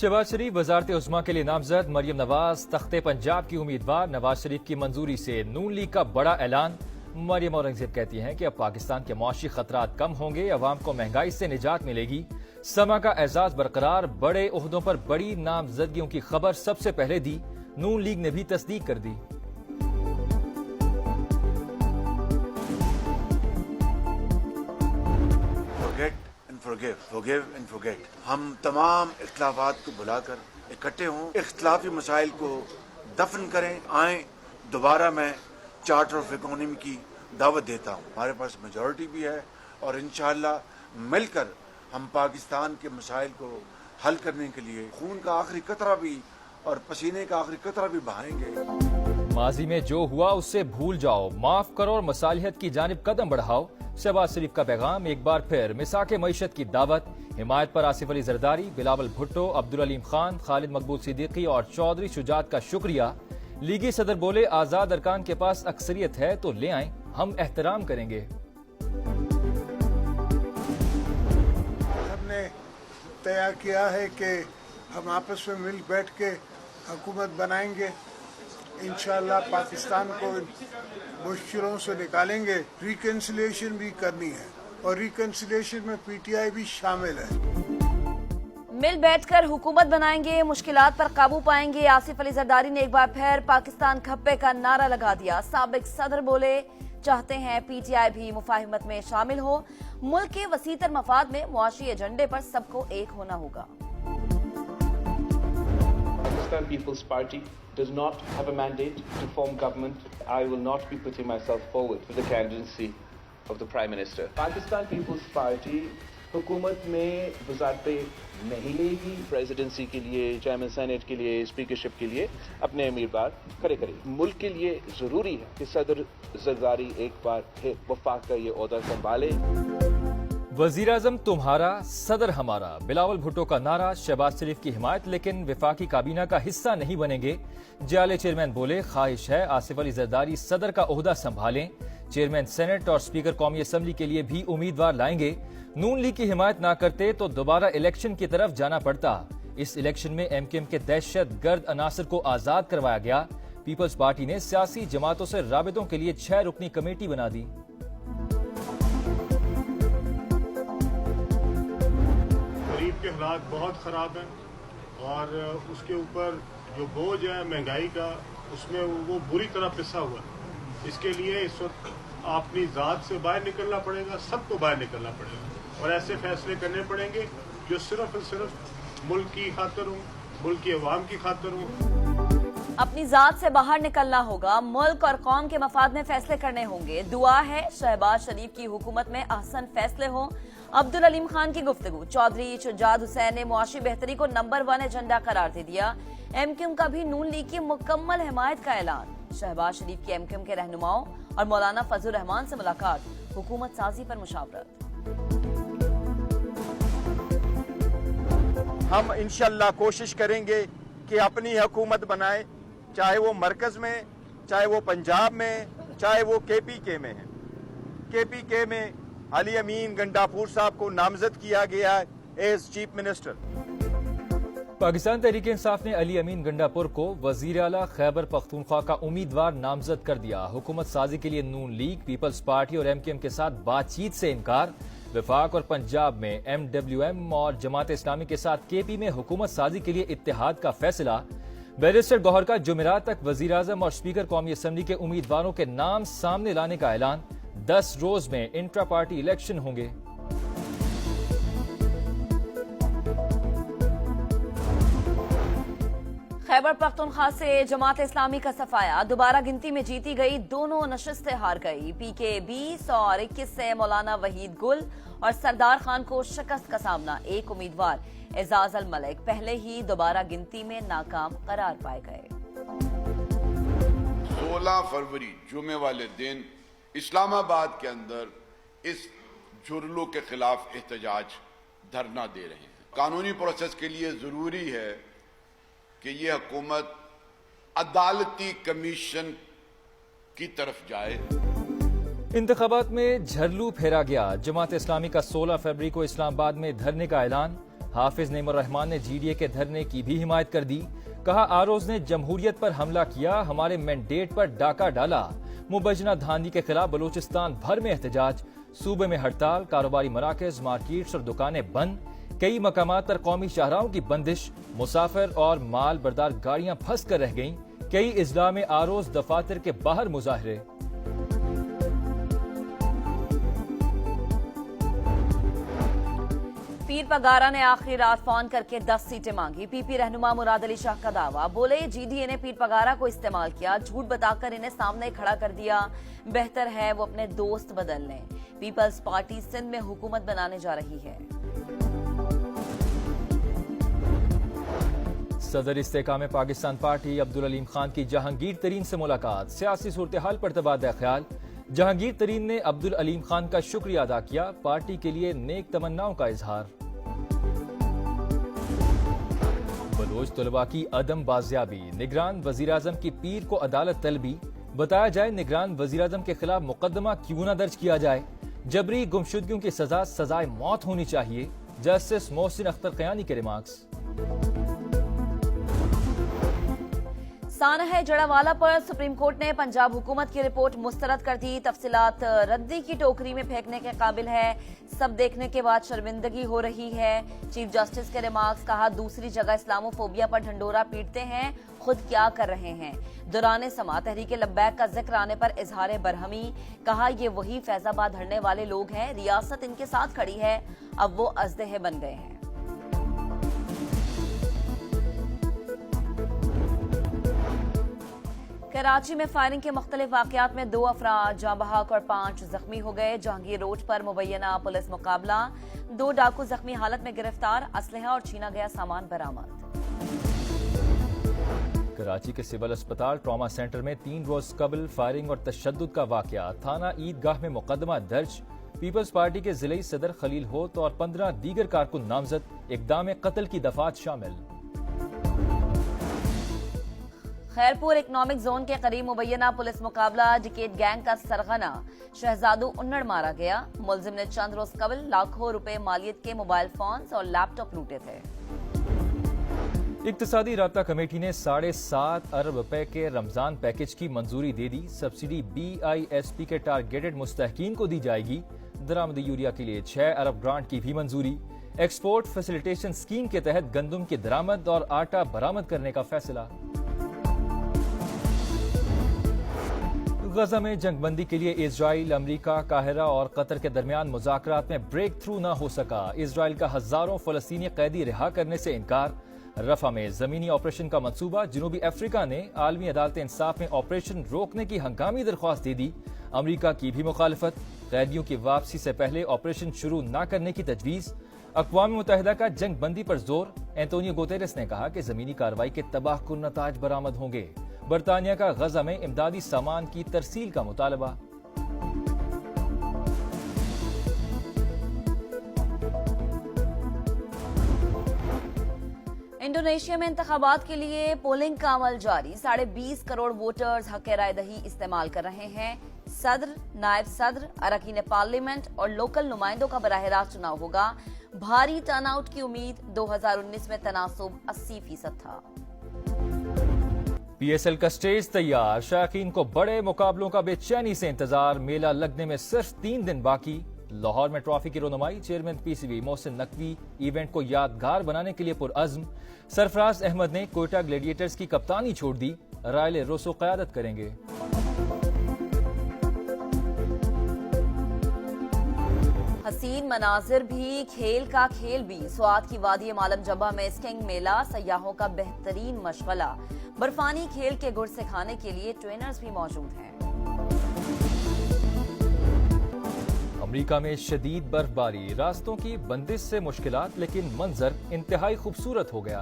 शहबाज शरीफ वजारत उस्मा के लिए नामजद, मरियम नवाज तख्ते पंजाब की उम्मीदवार। नवाज शरीफ की मंजूरी से नून लीग का बड़ा ऐलान। मरियम औरंगजेब कहती हैं कि अब पाकिस्तान के मुआशी खतरात कम होंगे, अवाम को महंगाई से निजात मिलेगी, समा का एजाज बरकरार, बड़े ओहदों पर बड़ी नामजदगियों की खबर सबसे पहले दी। नून लीग ने भी तस्दीक कर दी। Forgive and forget। हम तमाम इख्तिलाफात को भुलाकर इकट्ठे हों, इख्तिलाफी मसाइल को दफन करें। आए दोबारा मैं चार्टर ऑफ इकोनॉमी की दावत देता हूँ। हमारे पास मेजॉरिटी भी है और इंशाअल्लाह मिलकर हम पाकिस्तान के मसाइल को हल करने के लिए खून का आखिरी कतरा भी और पसीने का आखिरी कतरा भी बहाएंगे। माजी में जो हुआ उससे भूल जाओ, माफ करो और मसालिहत की जानिब कदम बढ़ाओ। शहबाज शरीफ का पैगाम एक बार फिर मिसाक मईशत की दावत। हिमायत पर आसिफ अली जरदारी, बिलावल भुट्टो, अब्दुल अलीम खान, खालिद मकबूल सिद्दीकी और चौधरी शुजात का शुक्रिया। लीगी सदर बोले, आजाद अरकान के पास अक्सरियत है तो ले आएं, हम एहतराम करेंगे। हमने तय किया है कि हम आपस में मिल बैठ के हुकूमत बनाएंगे। इंशाअल्लाह पाकिस्तान को मुश्किलों से निकालेंगे। रिकन्सिलिएशन भी करनी है और रिकन्सिलिएशन में पीटीआई भी शामिल है। मिल बैठकर हुकूमत बनाएंगे, मुश्किलात पर काबू पाएंगे। आसिफ अली जरदारी ने एक बार फिर पाकिस्तान खप्पे का नारा लगा दिया। साबिक सदर बोले, चाहते हैं पीटीआई भी मुफाहिमत में शामिल हो। मुल्क के वसीतर मफाद में मुआशी एजेंडे पर सबको एक होना होगा। Pakistan People's Party does not have a mandate to form government. I will not be putting myself forward for the candidacy of the Prime Minister. Pakistan People's Party हुकूमत में वज़ारतें नहीं लेगी। प्रेसिडेंसी के लिए, चेयरमैन सेनेट के लिए, speakership के लिए अपने उम्मीदवार खड़े करेगी। मुल्क के लिए जरूरी है कि सदर जरदारी एक बार फिर वफाक का ये ओहदा संभाले। वजीर आजम तुम्हारा, सदर हमारा, बिलावल भुट्टो का नारा। शहबाज शरीफ की हिमायत, लेकिन विफाकी काबीना का हिस्सा नहीं बनेंगे। जाले चेयरमैन बोले, ख्वाहिश है आसिफ अली जरदारी सदर का ओहदा संभालें। चेयरमैन सेनेट और स्पीकर कौमी असम्बली के लिए भी उम्मीदवार लाएंगे। नून लीग की हिमायत ना करते तो दोबारा इलेक्शन की तरफ जाना पड़ता। इस इलेक्शन में एमकेएम के दहशत गर्द अनासर को आजाद करवाया गया। पीपल्स पार्टी ने सियासी जमातों से राबितों के लिए 6 रुकनी कमेटी बना दी। गरीब के हालात बहुत खराब हैं और उसके ऊपर जो बोझ है महंगाई का, उसमें वो बुरी तरह पिसा हुआ है। इसके लिए इस वक्त अपनी जात से बाहर निकलना पड़ेगा, सबको बाहर निकलना पड़ेगा और ऐसे फैसले करने पड़ेंगे जो सिर्फ और सिर्फ मुल्क की खातिर हो, मुल्क की अवाम की खातिर हो। अपनी जात से बाहर निकलना होगा, मुल्क और कौम के मफाद में फैसले करने होंगे। दुआ है शहबाज शरीफ की हुकूमत में अहसन फैसले हों। अब्दुल अलीम खान की गुफ्तगू। चौधरी शुजात हुसैन ने मुआशी बेहतरी को नंबर 1 एजेंडा करार दे दिया। एमक्यूएम का भी नून लीग की मुकम्मल हिमायत का ऐलान। शहबाज शरीफ की एमक्यूएम के रहनुमाओं और मौलाना फजल रहमान से मुलाकात। हुकूमत साजी पर मुशावरत। हम इंशाअल्लाह कोशिश करेंगे कि अपनी हुकूमत बनाए, चाहे वो मरकज में, चाहे वो पंजाब में, चाहे वो केपीके में है। केपीके में अली अमीन गंडापुर साहब को नामजद किया गया है as chief minister. Pakistan Tehreek Insaf ने अली अमीन गंडापुर को वजीर आला खैबर पख्तूनख्वा का उम्मीदवार नामजद कर दिया। हुकूमत साजी के लिए नून लीग, पीपल्स पार्टी और एमकेएम के साथ बातचीत से इनकार। विफाक और पंजाब में एमडब्ल्यूएम और जमात इस्लामी के साथ केपी में हुकूमत साजी के लिए इत्तेहाद का फैसला। बैरिस्टर गौहर का जुमेरात तक वजीर आजम और स्पीकर कौमी असम्बली के उम्मीदवारों के नाम सामने लाने का ऐलान। 10 रोज में इंट्रा पार्टी इलेक्शन होंगे। खैबर पख्तूनख्वा से जमात इस्लामी का सफाया। दोबारा गिनती में जीती गई, दोनों नशिस्तें हार गई। पीके 20 और 21 से मौलाना वहीद गुल और सरदार खान को शिकस्त का सामना। एक उम्मीदवार एजाज अल मलिक पहले ही दोबारा गिनती में नाकाम करार पाए गए। 16 फरवरी जुमे वाले दिन इस्लामाबाद के अंदर इस जुर्लों के खिलाफ एहतजाज धरना दे रहे हैं। कानूनी प्रोसेस के लिए जरूरी है कि ये हुकूमत अदालती कमीशन की तरफ जाए। इंतखाबात में झरलू फेरा गया। जमात इस्लामी का 16 फरवरी को इस्लामाबाद में धरने का ऐलान। हाफिज नईमुर रहमान ने GDA के धरने की भी हिमायत कर दी। कहा, आरोज ने जमहूरियत पर हमला किया, हमारे मैंडेट पर डाका डाला। मुबजना धांधी के खिलाफ बलूचिस्तान भर में एहतजाज। सूबे में हड़ताल, कारोबारी मराकज, मार्केट्स और दुकानें बंद। कई मकामात पर कौमी शाहराहों की बंदिश। मुसाफिर और माल बरदार गाड़ियां फंस कर रह गईं। कई इजला में आरोज दफातर के बाहर मुजाहरे। पीर पगारा ने आखिरी रात फोन करके 10 सीटें मांगी। PP रहनुमा मुराद अली शाह का दावा। बोले, GDA ने पीर पगारा को इस्तेमाल किया, झूठ बताकर इन्हें सामने खड़ा कर दिया। बेहतर है वो अपने दोस्त बदल लें। पीपल्स पार्टी सिंध में हुकूमत बनाने जा रही है। सदर इस्तेकाम पाकिस्तान पार्टी अब्दुल अलीम खान की जहांगीर तरीन से मुलाकात। सियासी सूरत हाल पर तबादला ख्याल। जहांगीर तरीन ने अब्दुल अलीम खान का शुक्रिया अदा किया। पार्टी के लिए नेक तमन्नाओं का इजहार। बलोच तलबा की अदम बाजियाबी। निगरान वजीर-आजम की पीर को अदालत तलबी। बताया जाए, निगरान वजीर-आजम के खिलाफ मुकदमा क्यों न दर्ज किया जाए। जबरी गुमशुदगियों की सजा सजाए मौत होनी चाहिए। जस्टिस मोहसिन अख्तर कयानी के रिमार्क्स। सानह जड़ावाला पर सुप्रीम कोर्ट ने पंजाब हुकूमत की रिपोर्ट मुस्तरद कर दी। तफसीलात रद्दी की टोकरी में फेंकने के काबिल है। सब देखने के बाद शर्मिंदगी हो रही है। चीफ जस्टिस के रिमार्क्स। कहा, दूसरी जगह इस्लामोफोबिया पर ढंडोरा पीटते हैं, खुद क्या कर रहे हैं। दौरान समा तहरीक लब्बैक का जिक्र आने पर इजहार बरहमी। कहा, ये वही फैजाबाद धरने वाले लोग हैं, रियासत इनके साथ खड़ी है, अब वो अजदेह बन गए हैं। कराची में फायरिंग के मुख्तलिफ वाकयात में 2 अफराद जाँ बहक और 5 जख्मी हो गए। जहांगीर रोड पर मुबैना पुलिस मुकाबला। 2 डाकू जख्मी हालत में गिरफ्तार। असलहा और छीना गया सामान बरामद। कराची के सिविल अस्पताल ट्रॉमा सेंटर में 3 रोज कबल फायरिंग और तशद्दुद का वाकया। थाना ईदगाह में मुकदमा दर्ज। पीपल्स पार्टी के जिले सदर खलील होत और 15 दीगर कारकुन नामजद। इक़दाम कत्ल की दफात शामिल। खैरपुर इकनॉमिक जोन के करीब मुबैना पुलिस मुकाबला। डिकेट गैंग का सरगना शहजादू उन्नड़ मारा गया। मुलजिम ने चंद रोज कबल लाखों रुपए मालियत के मोबाइल फोन्स और लैपटॉप लूटे थे। इक्तिसादी राब्ता कमेटी ने 7.5 अरब रुपए के रमजान पैकेज की मंजूरी दे दी। सब्सिडी BISP के टारगेटेड मुस्तहकीन को दी जाएगी। दरामदी यूरिया के लिए 6 अरब ग्रांट की भी मंजूरी। एक्सपोर्ट फैसिलिटेशन स्कीम के तहत गंदम की दरामद और आटा बरामद करने का फैसला। गजा में जंगबंदी के लिए इजराइल, अमेरिका, काहिरा और कतर के दरमियान मुज़ाकरात में ब्रेक थ्रू न हो सका। इजराइल का हजारों फलस्तीनी कैदी रिहा करने से इनकार। रफा में जमीनी ऑपरेशन का मंसूबा। जनूबी अफ्रीका ने आलमी अदालत इंसाफ में ऑपरेशन रोकने की हंगामी दरख्वास्त दे दी। अमेरिका की भी मुखालफत। कैदियों की वापसी से पहले ऑपरेशन शुरू न करने की तजवीज। अक़वाम मुत्तहिदा का जंगबंदी पर जोर। एंटोनियो गुतेरेस ने कहा कि जमीनी कार्रवाई के तबाहकुन नताज बरामद होंगे। बरतानिया का गजा में इमदादी सामान की तरसील का मुतालबा। इंडोनेशिया में इंतखाबात के लिए पोलिंग का अमल जारी। 20.5 करोड़ वोटर्स हक राय दही इस्तेमाल कर रहे हैं। सदर, नायब सदर, अरकान पार्लियामेंट और लोकल नुमाइंदों का बराह रास्त चुनाव होगा। भारी टर्नआउट की उम्मीद। 2019 में तनासुब 80% था। PSL का स्टेज तैयार। शायकीन को बड़े मुकाबलों का बेचैनी से इंतजार। मेला लगने में सिर्फ 3 दिन बाकी। लाहौर में ट्रॉफी की रोनुमाई। Chairman PCB Mohsin Naqvi event को यादगार बनाने के लिए पुरअज़्म। सरफराज अहमद ने कोयटा ग्लेडिएटर्स की कप्तानी छोड़ दी। रायले रोसो क़यादत करेंगे। हसीन मनाजिर भी, खेल का खेल भी। स्वात की वादी मालम जबा में स्किंग मेला। सयाहों का बेहतरीन मशगला। बर्फानी खेल के गुर सिखाने के लिए ट्रेनर्स भी मौजूद हैं। अमेरिका में शदीद बर्फबारी। रास्तों की बंदिश से मुश्किलात, लेकिन मंजर इंतहाई खूबसूरत हो गया।